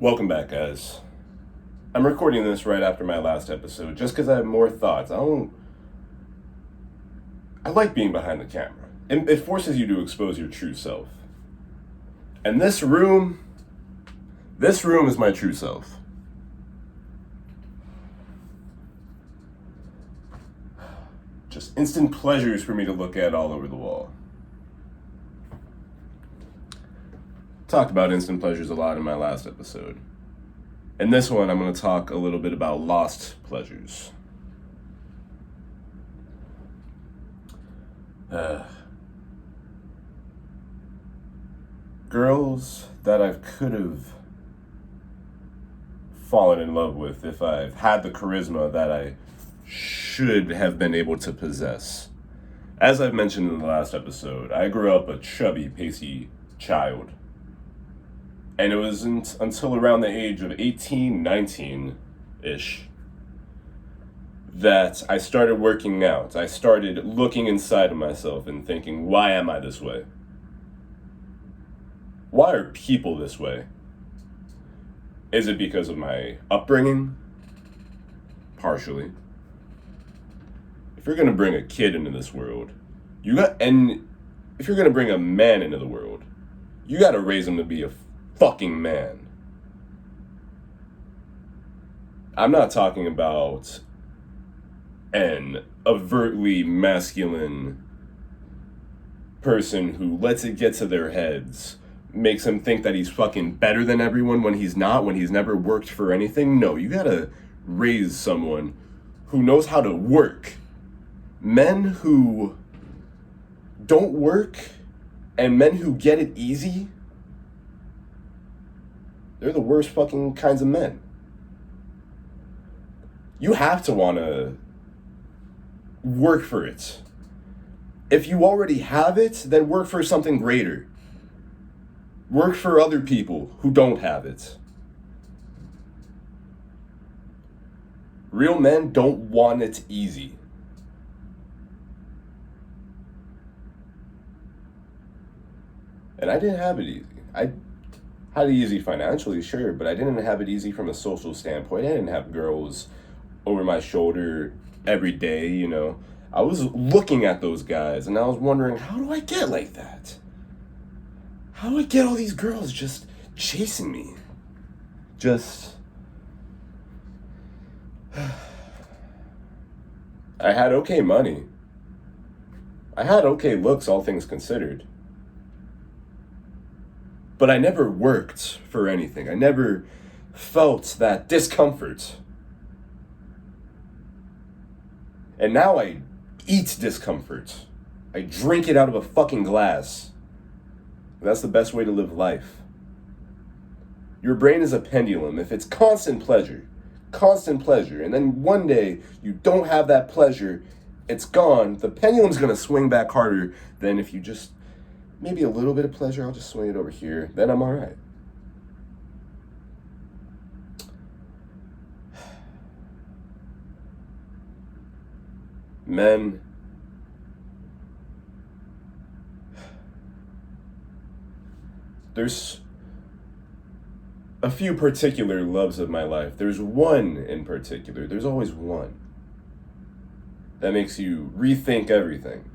Welcome back, guys. I'm recording this right after my last episode just because I have more thoughts. I like being behind the camera. It forces you to expose your true self. And this room is my true self. Just instant pleasures for me to look at all over the wall. Talked about instant pleasures a lot in my last episode. In this one, I'm going to talk a little bit about lost pleasures. Girls that I could have fallen in love with if I've had the charisma that I should have been able to possess. As I've mentioned in the last episode, I grew up a chubby, pasty child. And it was until around the age of 18, 19-ish that I started working out. I started looking inside of myself and thinking, why am I this way? Why are people this way? Is it because of my upbringing? Partially. If you're going to bring a kid into this world, if you're going to bring a man into the world, you got to raise him to be a fucking man. I'm not talking about an overtly masculine person who lets it get to their heads, makes them think that he's fucking better than everyone when he's not, when he's never worked for anything. No, you gotta raise someone who knows how to work. Men who don't work and men who get it easy, they're the worst fucking kinds of men. You have to want to work for it. If you already have it, then work for something greater. Work for other people who don't have it. Real men don't want it easy. And I didn't have it easy. I had it easy financially, sure, but I didn't have it easy from a social standpoint. I didn't have girls over my shoulder every day, you know. I was looking at those guys and I was wondering, how do I get like that? How do I get all these girls just chasing me? I had okay money. I had okay looks, all things considered. But I never worked for anything. I never felt that discomfort. And now I eat discomfort. I drink it out of a fucking glass. That's the best way to live life. Your brain is a pendulum. If it's constant pleasure, and then one day you don't have that pleasure, it's gone, the pendulum's gonna swing back harder than if you just maybe a little bit of pleasure, I'll just swing it over here, then I'm all right. Men, there's a few particular loves of my life. There's one in particular, there's always one, that makes you rethink everything.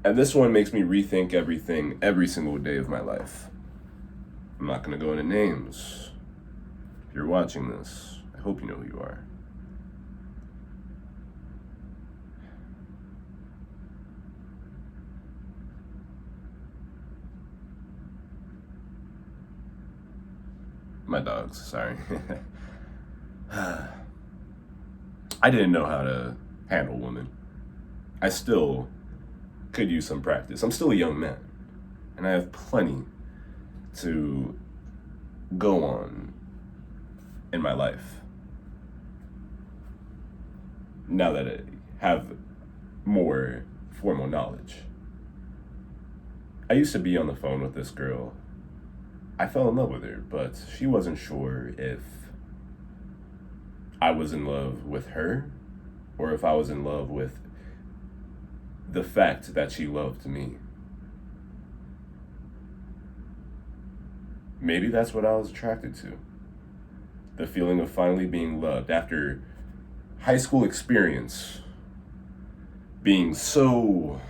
And this one makes me rethink everything every single day of my life. I'm not going to go into names. If you're watching this, I hope you know who you are. My dogs, sorry. I didn't know how to handle women. I still could use some practice. I'm still a young man, and I have plenty to go on in my life now that I have more formal knowledge. I used to be on the phone with this girl. I fell in love with her, but she wasn't sure if I was in love with her or if I was in love with the fact that she loved me. maybe that's what I was attracted to. The feeling of finally being loved after high school experience being so,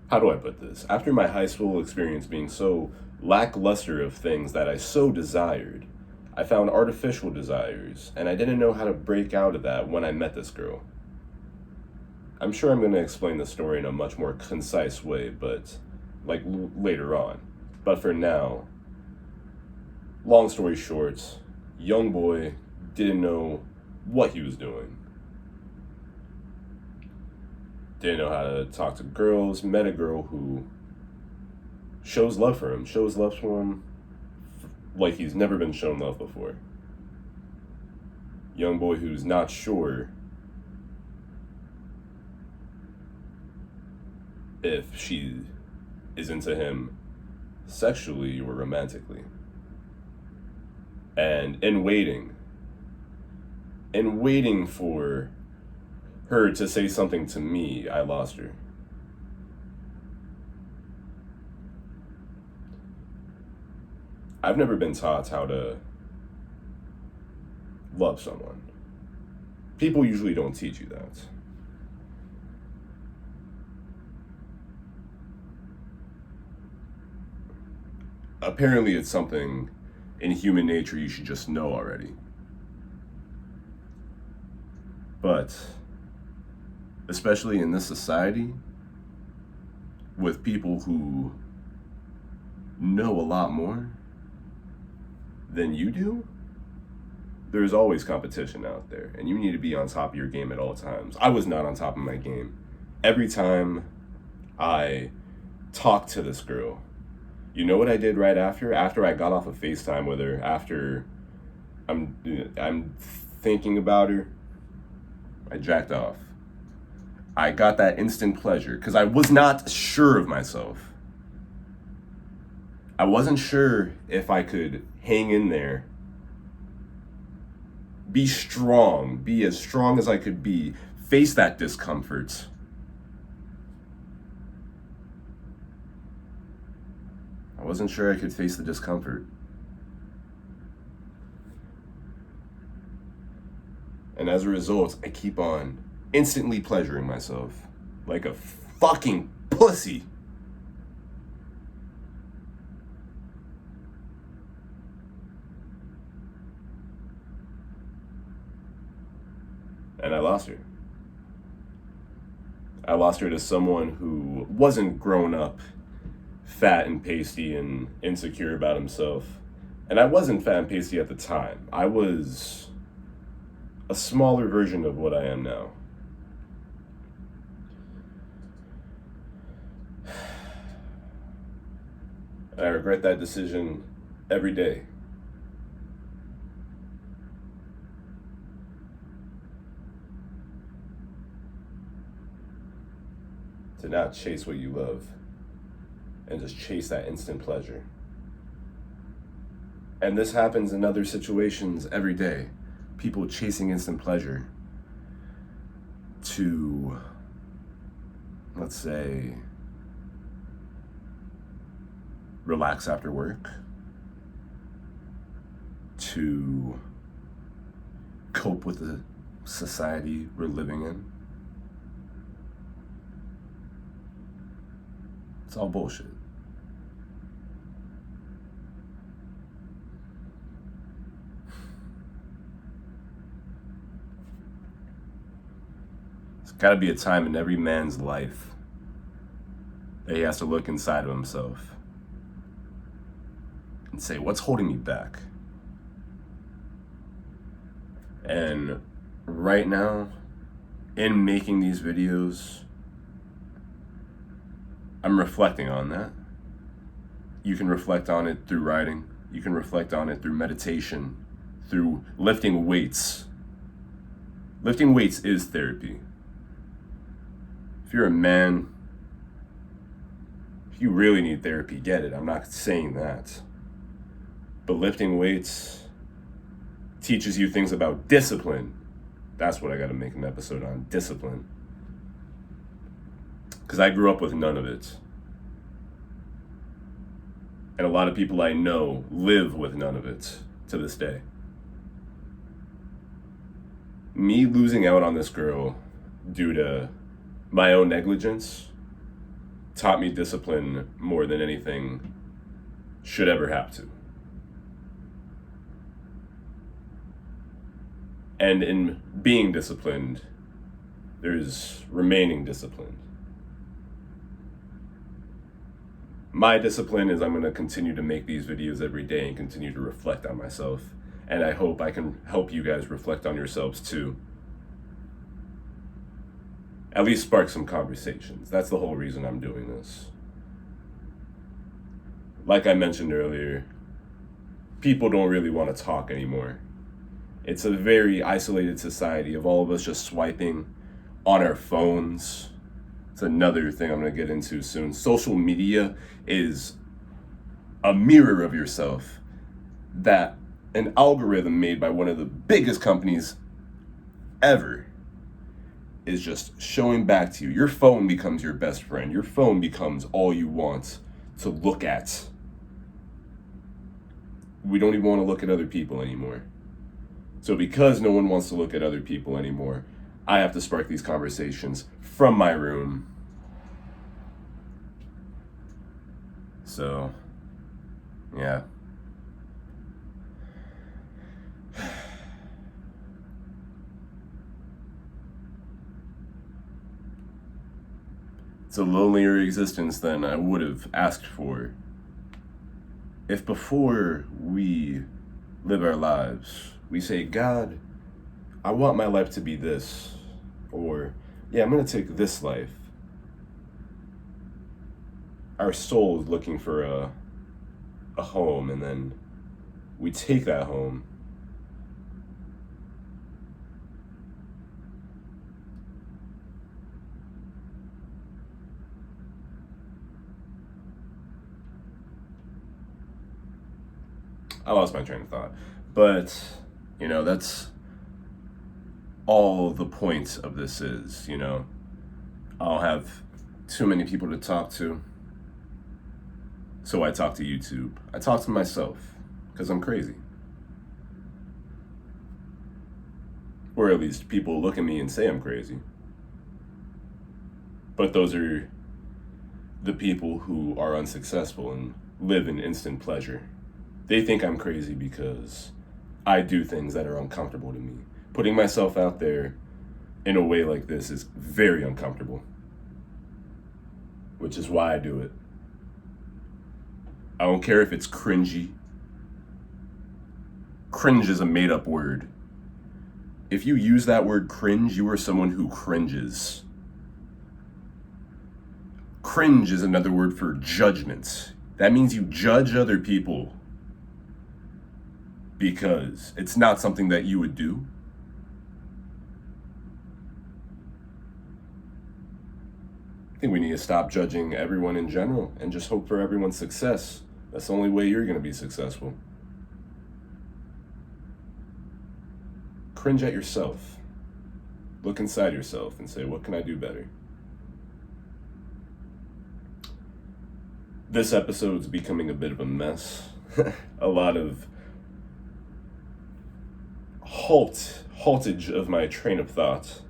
how do I put this? After my high school experience being so lackluster of things that I so desired, I found artificial desires, and I didn't know how to break out of that when I met this girl. I'm sure I'm going to explain the story in a much more concise way, but later on. But for now, long story short, young boy didn't know what he was doing. Didn't know how to talk to girls, met a girl who shows love for him like he's never been shown love before. Young boy who's not sure if she is into him sexually or romantically. And in waiting for her to say something to me, I lost her. I've never been taught how to love someone. People usually don't teach you that. Apparently, it's something in human nature you should just know already. But, especially in this society, with people who know a lot more than you do, there's always competition out there, and you need to be on top of your game at all times. I was not on top of my game. Every time I talked to this girl, you know what I did right after? After I got off of FaceTime with her, after I'm thinking about her, I jacked off. I got that instant pleasure because I was not sure of myself. I wasn't sure if I could hang in there, be strong, be as strong as I could be, face that discomfort. I wasn't sure I could face the discomfort. And as a result, I keep on instantly pleasuring myself like a fucking pussy. And I lost her. I lost her to someone who wasn't grown up, fat and pasty and insecure about himself. And I wasn't fat and pasty at the time. I was a smaller version of what I am now. I regret that decision every day. To not chase what you love and just chase that instant pleasure. And this happens in other situations every day. People chasing instant pleasure to, let's say, relax after work, to cope with the society we're living in. It's all bullshit. There's got to be a time in every man's life that he has to look inside of himself and say, what's holding me back? And right now, in making these videos, I'm reflecting on that. You can reflect on it through writing. You can reflect on it through meditation, through lifting weights. Lifting weights is therapy. If you're a man, if you really need therapy, get it. I'm not saying that. But lifting weights teaches you things about discipline. That's what I got to make an episode on, discipline. Because I grew up with none of it. And a lot of people I know live with none of it to this day. Me losing out on this girl due to my own negligence taught me discipline more than anything should ever have to. And in being disciplined, there's remaining disciplined. My discipline is I'm going to continue to make these videos every day and continue to reflect on myself. And I hope I can help you guys reflect on yourselves too. At least spark some conversations. That's the whole reason I'm doing this. Like I mentioned earlier, people don't really want to talk anymore. It's a very isolated society of all of us just swiping on our phones. It's another thing I'm going to get into soon. Social media is a mirror of yourself that an algorithm made by one of the biggest companies ever is just showing back to you. Your phone becomes your best friend. Your phone becomes all you want to look at. We don't even want to look at other people anymore. So because no one wants to look at other people anymore, I have to spark these conversations from my room. So, yeah. It's a lonelier existence than I would have asked for if before we live our lives, we say, God, I want my life to be this, or, yeah, I'm going to take this life. Our soul is looking for a home, and then we take that home. I lost my train of thought. But, that's all the point of this is, I don't have too many people to talk to. So I talk to YouTube. I talk to myself because I'm crazy. Or at least people look at me and say I'm crazy. But those are the people who are unsuccessful and live in instant pleasure. They think I'm crazy because I do things that are uncomfortable to me. Putting myself out there in a way like this is very uncomfortable, which is why I do it. I don't care if it's cringy. Cringe is a made-up word. If you use that word cringe, you are someone who cringes. Cringe is another word for judgment. That means you judge other people because it's not something that you would do. I think we need to stop judging everyone in general and just hope for everyone's success. That's the only way you're going to be successful. Cringe at yourself. Look inside yourself and say, what can I do better? This episode's becoming a bit of a mess. A lot of haltage of my train of thought.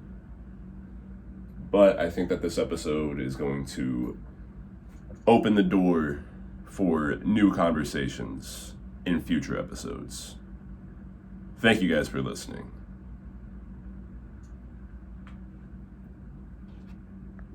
But I think that this episode is going to open the door for new conversations in future episodes. Thank you guys for listening.